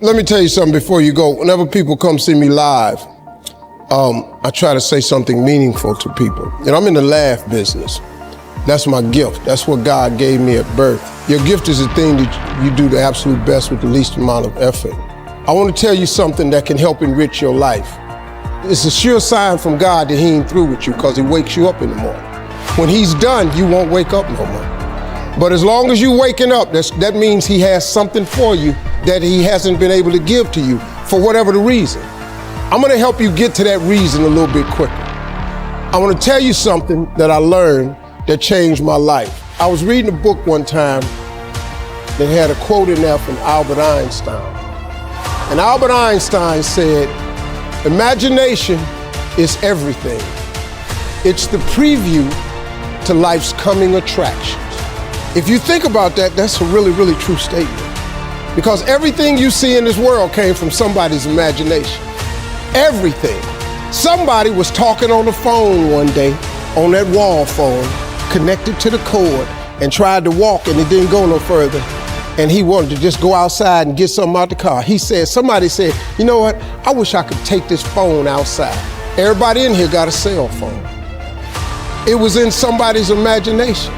Let me tell you something before you go. Whenever people come see me live, I try to say something meaningful to people. I'm in the laugh business. That's my gift. That's what God gave me at birth. Your gift is the thing that you do the absolute best with the least amount of effort. I want to tell you something that can help enrich your life. It's a sure sign from God that he ain't through with you because he wakes you up in the morning. When he's done, you won't wake up no more. But as long as you're waking up, that means he has something for you that he hasn't been able to give to you for whatever the reason. I'm gonna help you get to that reason a little bit quicker. I wanna tell you something that I learned that changed my life. I was reading a book one time that had a quote in there from Albert Einstein. And Albert Einstein said, "Imagination is everything. It's the preview to life's coming attractions." If you think about that, that's a really, really true statement. Because everything you see in this world came from somebody's imagination. Everything. Somebody was talking on the phone one day, on that wall phone, connected to the cord, and tried to walk and it didn't go no further. And he wanted to just go outside and get something out the car. Somebody said, "You know what? I wish I could take this phone outside." Everybody in here got a cell phone. It was in somebody's imagination.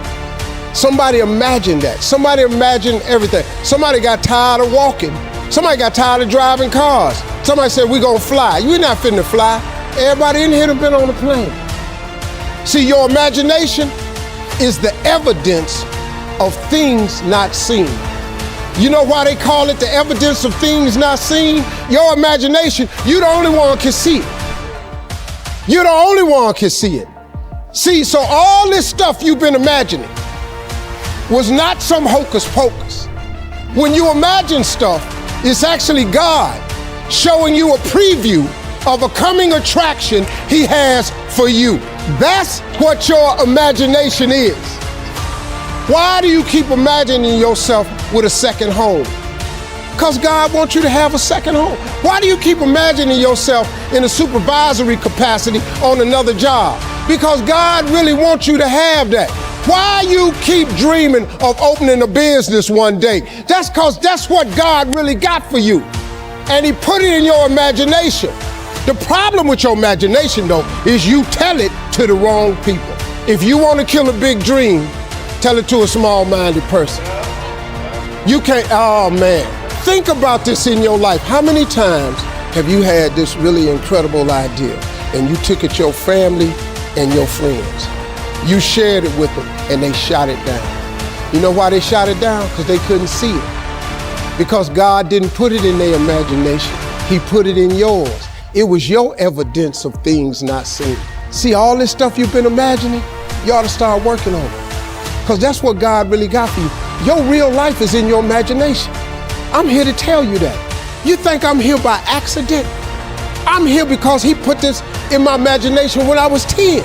Somebody imagined that. Somebody imagined everything. Somebody got tired of walking. Somebody got tired of driving cars. Somebody said, "We're gonna fly." You're not finna fly. Everybody in here done been on a plane. See, your imagination is the evidence of things not seen. You know why they call it the evidence of things not seen? Your imagination, you the only one can see it. You're the only one can see it. See, so all this stuff you've been imagining was not some hocus pocus. When you imagine stuff, it's actually God showing you a preview of a coming attraction he has for you. That's what your imagination is. Why do you keep imagining yourself with a second home? Because God wants you to have a second home. Why do you keep imagining yourself in a supervisory capacity on another job? Because God really wants you to have that. Why you keep dreaming of opening a business one day? That's because that's what God really got for you. And he put it in your imagination. The problem with your imagination, though, is you tell it to the wrong people. If you want to kill a big dream, tell it to a small-minded person. You can't, oh man. Think about this in your life. How many times have you had this really incredible idea and you took it to your family and your friends? You shared it with them and they shot it down. You know why they shot it down? Because they couldn't see it. Because God didn't put it in their imagination. He put it in yours. It was your evidence of things not seen. See, all this stuff you've been imagining, you ought to start working on it. Because that's what God really got for you. Your real life is in your imagination. I'm here to tell you that. You think I'm here by accident? I'm here because he put this in my imagination when I was 10.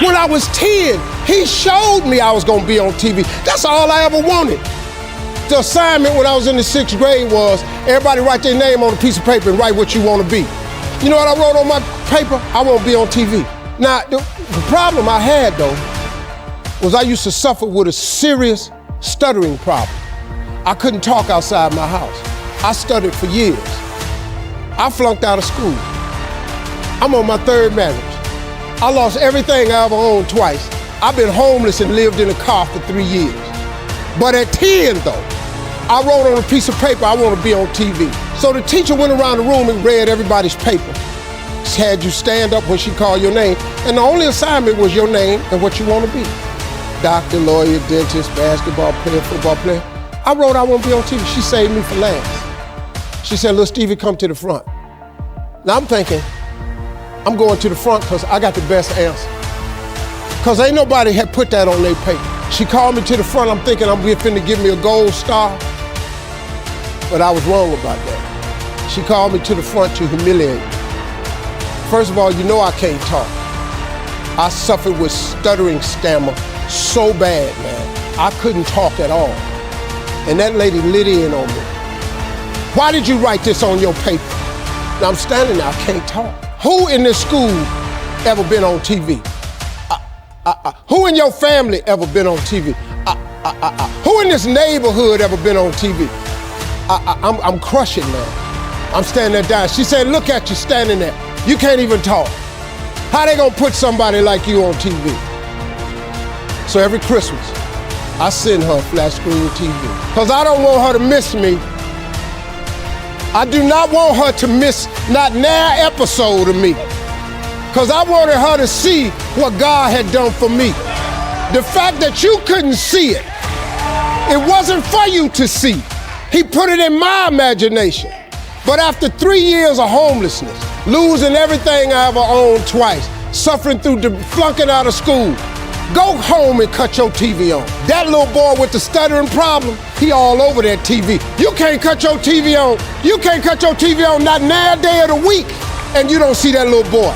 When I was 10, he showed me I was gonna be on TV. That's all I ever wanted. The assignment when I was in the 6th grade was everybody write their name on a piece of paper and write what you wanna be. You know what I wrote on my paper? I wanna be on TV. Now, the problem I had though, was I used to suffer with a serious stuttering problem. I couldn't talk outside my house. I stuttered for years. I flunked out of school. I'm on my 3rd marriage. I lost everything I ever owned twice. I've been homeless and lived in a car for 3 years. But at 10 though, I wrote on a piece of paper, I want to be on TV. So the teacher went around the room and read everybody's paper. She had you stand up when she called your name. And the only assignment was your name and what you want to be. Doctor, lawyer, dentist, basketball player, football player. I wrote I want to be on TV. She saved me for last. She said, "Little Stevie, come to the front." Now I'm thinking, I'm going to the front because I got the best answer. Because ain't nobody had put that on their paper. She called me to the front. I'm thinking I'm finna give me a gold star. But I was wrong about that. She called me to the front to humiliate me. First of all, you know I can't talk. I suffered with stuttering stammer so bad, man. I couldn't talk at all. And that lady lit in on me. "Why did you write this on your paper?" Now I'm standing there, I can't talk. Who in this school ever been on TV? Who in your family ever been on TV? Who in this neighborhood ever been on TV? I'm crushing, man. I'm standing there dying. She said, look at you standing there. You can't even talk. How they gonna put somebody like you on TV? So every Christmas, I send her a flat screen TV. Because I don't want her to miss me. I do not want her to miss not an episode of me. Because I wanted her to see what God had done for me. The fact that you couldn't see it, it wasn't for you to see. He put it in my imagination. But after 3 years of homelessness, losing everything I ever owned twice, suffering through flunking out of school, go home and cut your TV on. That little boy with the stuttering problem, he all over that TV. You can't cut your TV on. You can't cut your TV on not now day of the week, and you don't see that little boy.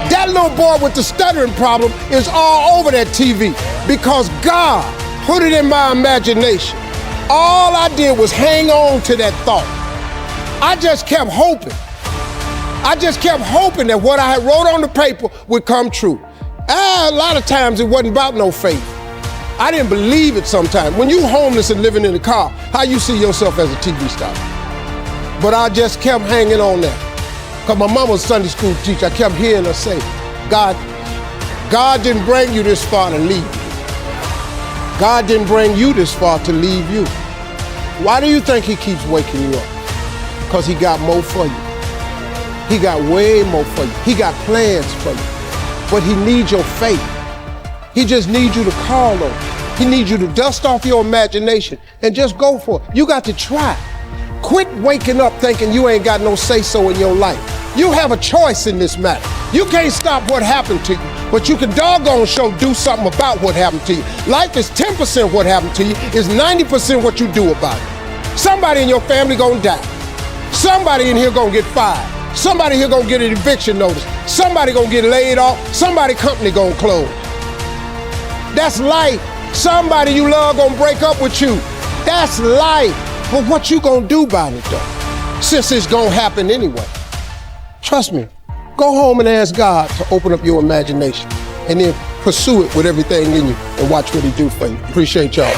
That little boy with the stuttering problem is all over that TV because God put it in my imagination. All I did was hang on to that thought. I just kept hoping. I just kept hoping that what I had wrote on the paper would come true. A lot of times it wasn't about no faith. I didn't believe it sometimes. When you homeless and living in a car, how you see yourself as a TV star? But I just kept hanging on there. Because my mama was a Sunday school teacher, I kept hearing her say, God didn't bring you this far to leave you. God didn't bring you this far to leave you. Why do you think he keeps waking you up? Because he got more for you. He got way more for you. He got plans for you. But he needs your faith. He just needs you to call on him. He needs you to dust off your imagination and just go for it. You got to try. Quit waking up thinking you ain't got no say-so in your life. You have a choice in this matter. You can't stop what happened to you, but you can doggone sure do something about what happened to you. Life is 10% what happened to you, is 90% what you do about it. Somebody in your family gonna die. Somebody in here gonna get fired. Somebody here gonna get an eviction notice. Somebody gonna get laid off. Somebody company gonna close. That's life. Somebody you love gonna break up with you. That's life. But what you gonna do about it though? Since it's gonna happen anyway. Trust me, go home and ask God to open up your imagination and then pursue it with everything in you and watch what he do for you. Appreciate y'all.